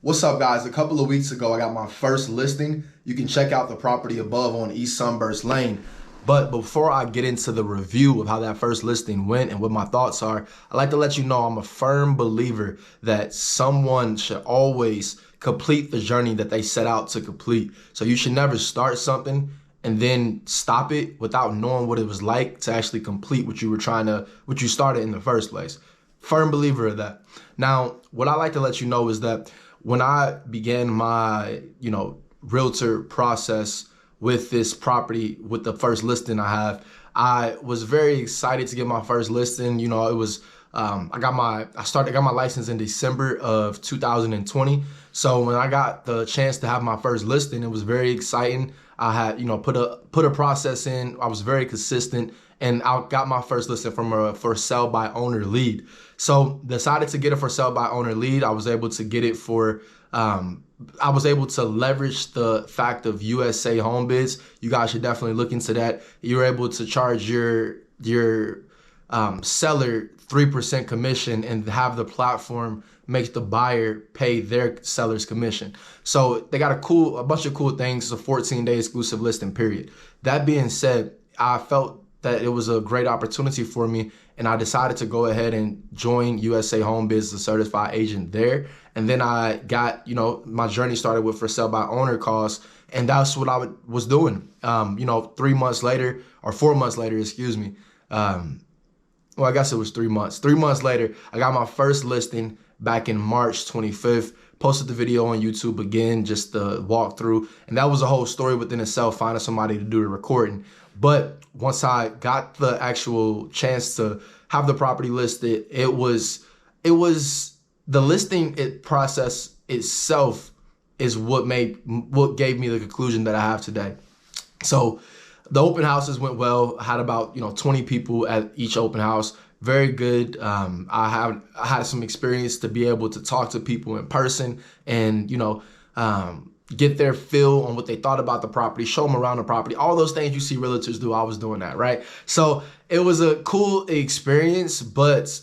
What's up, guys? A couple of weeks ago, I got my first listing. You can check out the property above on East Sunburst Lane. But before I get into the review of how that first listing went and what my thoughts are, I'd like to let you know I'm a firm believer that someone should always complete the journey that they set out to complete. So you should never start something and then stop it without knowing what it was like to actually complete what you started in the first place. Firm believer of that. Now, what I like to let you know is that when I began my, realtor process with this property, with the first listing I have, I was very excited to get my first listing. It was I got my license in December of 2020. So when I got the chance to have my first listing, it was very exciting. I had, put a process in. I was very consistent, and I got my first listing from a for sale by owner lead. So decided to get it for sale by owner lead. I was able to get it for I was able to leverage the fact of USA Home Bids. You guys should definitely look into that. You're able to charge your seller 3% commission and have the platform make the buyer pay their seller's commission. So they got a bunch of cool things. It's a 14-day exclusive listing period. That being said, I felt that it was a great opportunity for me, and I decided to go ahead and join USA Home Biz as a certified agent there. And then I got, my journey started with for sale by owner calls, and that's what I was doing. 3 months later, or 4 months later, excuse me. Well, I guess it was 3 months. 3 months later, I got my first listing back in March 25th. Posted the video on YouTube again, just the walkthrough. And that was a whole story within itself, finding somebody to do the recording. But once I got the actual chance to have the property listed, it was the listing process itself is what gave me the conclusion that I have today. So the open houses went well. I had about 20 people at each open house. Very good. I had some experience to be able to talk to people in person and get their feel on what they thought about the property, show them around the property, all those things you see realtors do. I was doing that, right? So it was a cool experience, but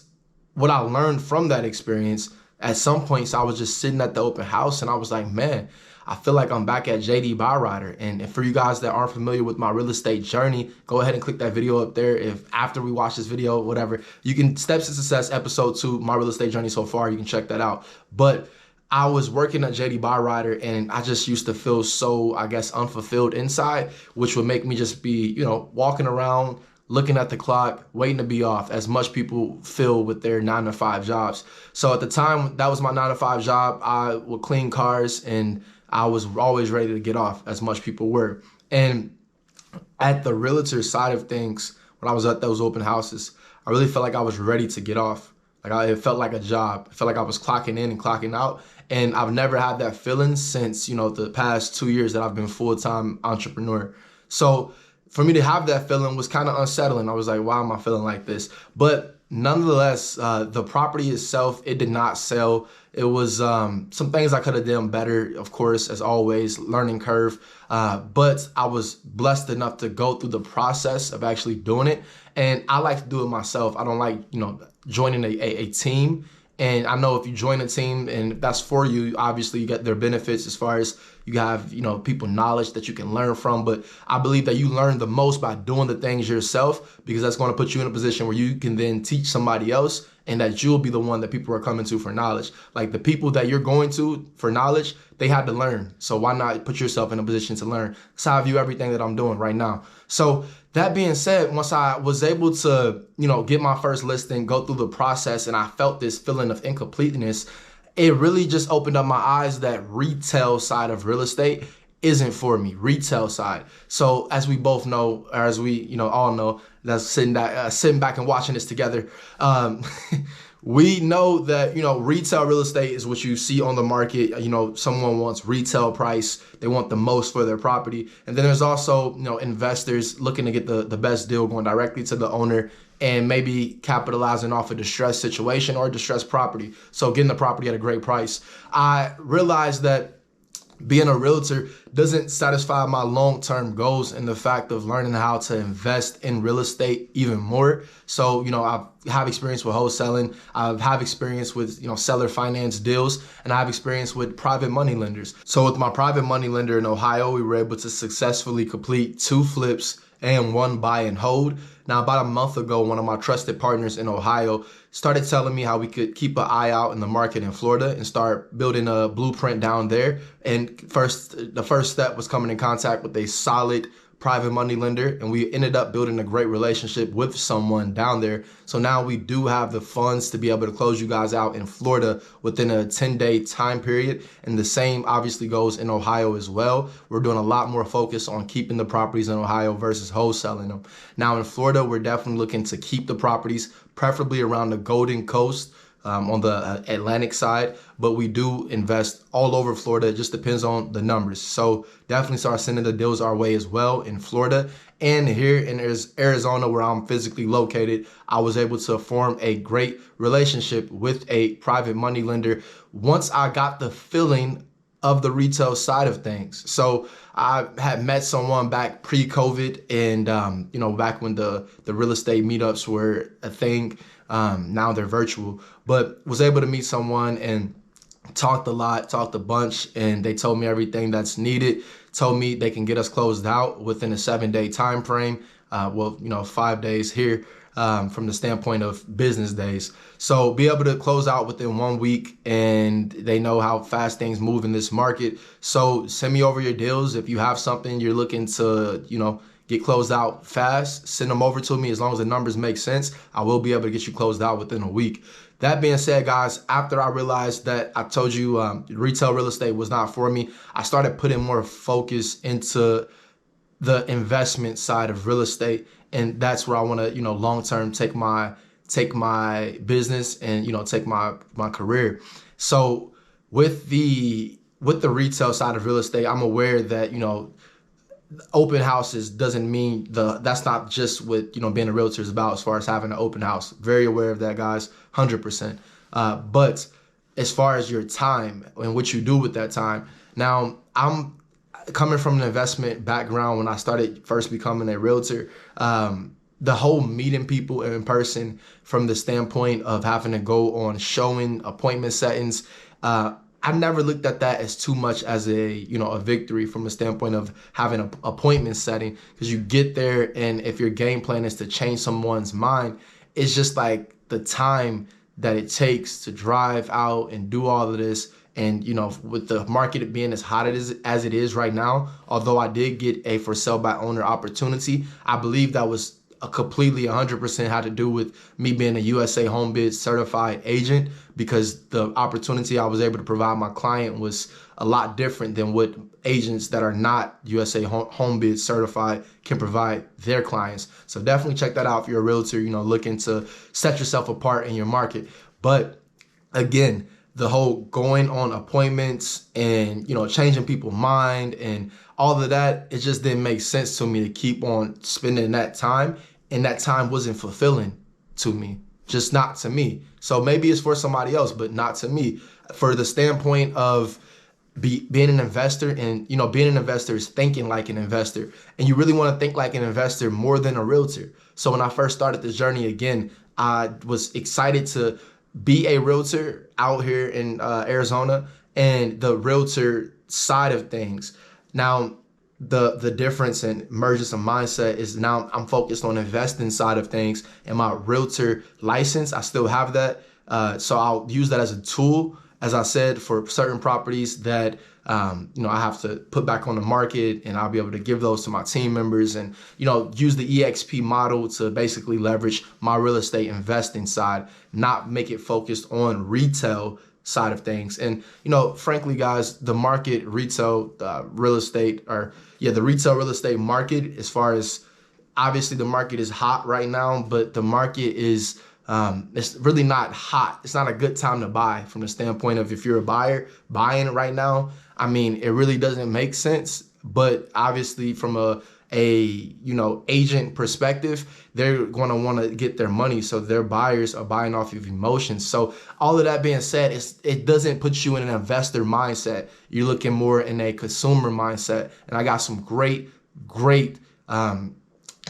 what I learned from that experience, at some points I was just sitting at the open house and I was like, man, I feel like I'm back at JD Byrider. And for you guys that aren't familiar with my real estate journey, go ahead and click that video up there. If after we watch this video, whatever, you can Steps to Success episode 2, my real estate journey so far, you can check that out. But I was working at JD Byrider and I just used to feel so, I guess, unfulfilled inside, which would make me just be, walking around, looking at the clock, waiting to be off, as much people feel with their 9-to-5 jobs. So at the time, that was my 9-to-5 job. I would clean cars and I was always ready to get off, as much people were. And at the realtor side of things, when I was at those open houses, I really felt like I was ready to get off. It felt like a job. It felt like I was clocking in and clocking out. And I've never had that feeling since, the past 2 years that I've been full-time entrepreneur. So for me to have that feeling was kind of unsettling. I was like, why am I feeling like this? But nonetheless, the property itself, it did not sell. It was some things I could have done better, of course, as always, learning curve. But I was blessed enough to go through the process of actually doing it. And I like to do it myself. I don't like, joining a team. And I know if you join a team and if that's for you, obviously you get their benefits as far as you have, people knowledge that you can learn from. But I believe that you learn the most by doing the things yourself, because that's going to put you in a position where you can then teach somebody else, and that you'll be the one that people are coming to for knowledge. Like the people that you're going to for knowledge, they had to learn. So why not put yourself in a position to learn? That's how I view everything that I'm doing right now. So that being said, once I was able to, get my first listing, go through the process, and I felt this feeling of incompleteness, it really just opened up my eyes that retail side of real estate isn't for me, retail side. So as we both know, or as we, all know, that's sitting back and watching this together, we know that, retail real estate is what you see on the market. Someone wants retail price. They want the most for their property. And then there's also, investors looking to get the best deal, going directly to the owner and maybe capitalizing off a distressed situation or a distressed property. So getting the property at a great price. I realized that being a realtor doesn't satisfy my long-term goals in the fact of learning how to invest in real estate even more. So, I have experience with wholesaling. I have experience with, seller finance deals, and I have experience with private money lenders. So with my private money lender in Ohio, we were able to successfully complete 2 flips and 1 buy and hold. Now, about a month ago, one of my trusted partners in Ohio started telling me how we could keep an eye out in the market in Florida and start building a blueprint down there. And the first step was coming in contact with a solid private money lender, and we ended up building a great relationship with someone down there. So now we do have the funds to be able to close you guys out in Florida within a 10-day time period. And the same obviously goes in Ohio as well. We're doing a lot more focus on keeping the properties in Ohio versus wholesaling them. Now in Florida, we're definitely looking to keep the properties, preferably around the Golden Coast, on the Atlantic side, but we do invest all over Florida. It just depends on the numbers. So definitely start sending the deals our way as well in Florida. And here in Arizona, where I'm physically located, I was able to form a great relationship with a private money lender once I got the feeling of the retail side of things. So I had met someone back pre-COVID and, back when the real estate meetups were a thing. Now they're virtual, but was able to meet someone and talked a bunch, and they told me everything that's needed, told me they can get us closed out within a 7-day time frame. 5 days here from the standpoint of business days. So be able to close out within 1 week, and they know how fast things move in this market. So send me over your deals. If you have something you're looking to, get closed out fast, send them over to me. As long as the numbers make sense, I will be able to get you closed out within a week. That being said, guys, after I realized that I told you retail real estate was not for me, I started putting more focus into the investment side of real estate. And that's where I want to, long-term take my business and, take my career. So with the retail side of real estate, I'm aware that, open houses doesn't mean that's not just what being a realtor is about as far as having an open house. Very aware of that, guys, 100%. But as far as your time and what you do with that time, now I'm coming from an investment background. When I started first becoming a realtor, the whole meeting people in person from the standpoint of having to go on showing appointment settings, I never looked at that as too much as a victory from the standpoint of having an appointment setting, because you get there, and if your game plan is to change someone's mind, it's just like the time that it takes to drive out and do all of this. And, with the market being as hot as it is right now, although I did get a for sale by owner opportunity, I believe that was a completely 100% had to do with me being a USA HomeBid certified agent, because the opportunity I was able to provide my client was a lot different than what agents that are not USA HomeBid certified can provide their clients. So definitely check that out if you're a realtor, looking to set yourself apart in your market. But again, the whole going on appointments and, changing people's mind and all of that, it just didn't make sense to me to keep on spending that time. And that time wasn't fulfilling to me, just not to me. So maybe it's for somebody else, but not to me. For the standpoint of being an investor, and, being an investor is thinking like an investor. And you really want to think like an investor more than a realtor. So when I first started this journey again, I was excited to be a realtor out here in Arizona, and the realtor side of things. Now, the difference and emergence of mindset is now I'm focused on investing side of things, and my realtor license, I still have that. So I'll use that as a tool, as I said, for certain properties that, I have to put back on the market, and I'll be able to give those to my team members and, use the EXP model to basically leverage my real estate investing side, not make it focused on retail side of things. And, frankly, guys, the market retail real estate the retail real estate market, as far as obviously the market is hot right now, but the market is it's really not hot. It's not a good time to buy from the standpoint of if you're a buyer buying right now. I mean, it really doesn't make sense. But obviously from a a, agent perspective, they're going to want to get their money. So their buyers are buying off of emotions. So all of that being said, it doesn't put you in an investor mindset. You're looking more in a consumer mindset. And I got some great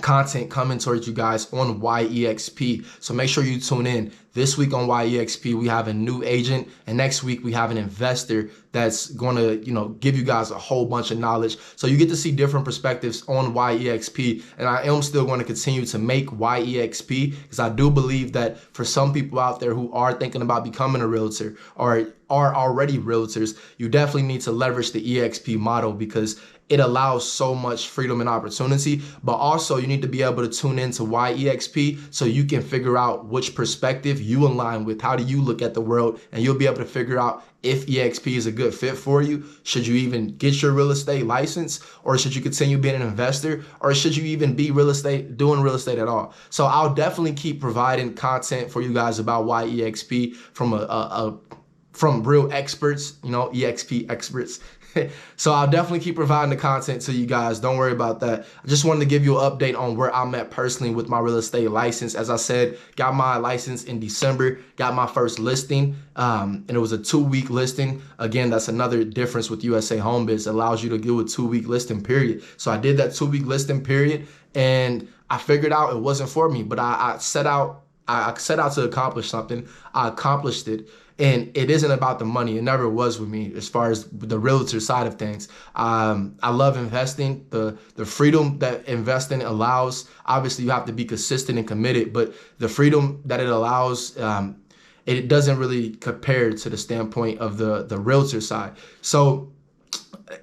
content coming towards you guys on YEXP. So make sure you tune in. This week on YEXP, we have a new agent, and next week we have an investor that's going to, give you guys a whole bunch of knowledge. So you get to see different perspectives on YEXP, and I am still going to continue to make YEXP because I do believe that for some people out there who are thinking about becoming a realtor or are already realtors, you definitely need to leverage the EXP model because it allows so much freedom and opportunity, but also you need to be able to tune into YEXP so you can figure out which perspective you align with. How do you look at the world? And you'll be able to figure out if EXP is a good fit for you. Should you even get your real estate license, or should you continue being an investor, or should you even be doing real estate at all? So I'll definitely keep providing content for you guys about YEXP from real experts, EXP experts. So I'll definitely keep providing the content to you guys. Don't worry about that. I just wanted to give you an update on where I'm at personally with my real estate license. As I said, got my license in December, got my first listing, and it was a 2-week listing. Again, that's another difference with USA HomeBiz. It allows you to do a 2-week listing period. So I did that 2-week listing period, and I figured out it wasn't for me, but I set out to accomplish something. I accomplished it. And it isn't about the money. It never was with me as far as the realtor side of things. I love investing. The freedom that investing allows, obviously you have to be consistent and committed, but the freedom that it allows, it doesn't really compare to the standpoint of the realtor side. So,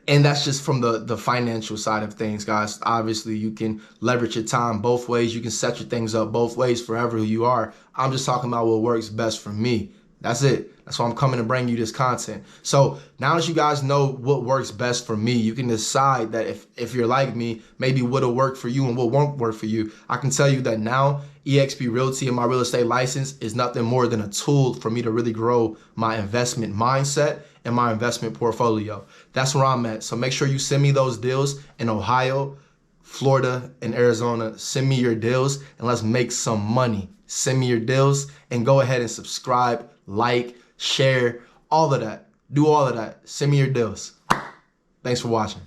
and that's just from the financial side of things, guys. Obviously, you can leverage your time both ways. You can set your things up both ways forever who you are. I'm just talking about what works best for me. That's it. That's why I'm coming to bring you this content. So now that you guys know what works best for me, you can decide that if you're like me, maybe what'll work for you and what won't work for you. I can tell you that now EXP Realty and my real estate license is nothing more than a tool for me to really grow my investment mindset and my investment portfolio. That's where I'm at. So make sure you send me those deals in Ohio, Florida, and Arizona. Send me your deals and let's make some money. Send me your deals and go ahead and subscribe, like, share, all of that. Do all of that. Send me your deals. Thanks for watching.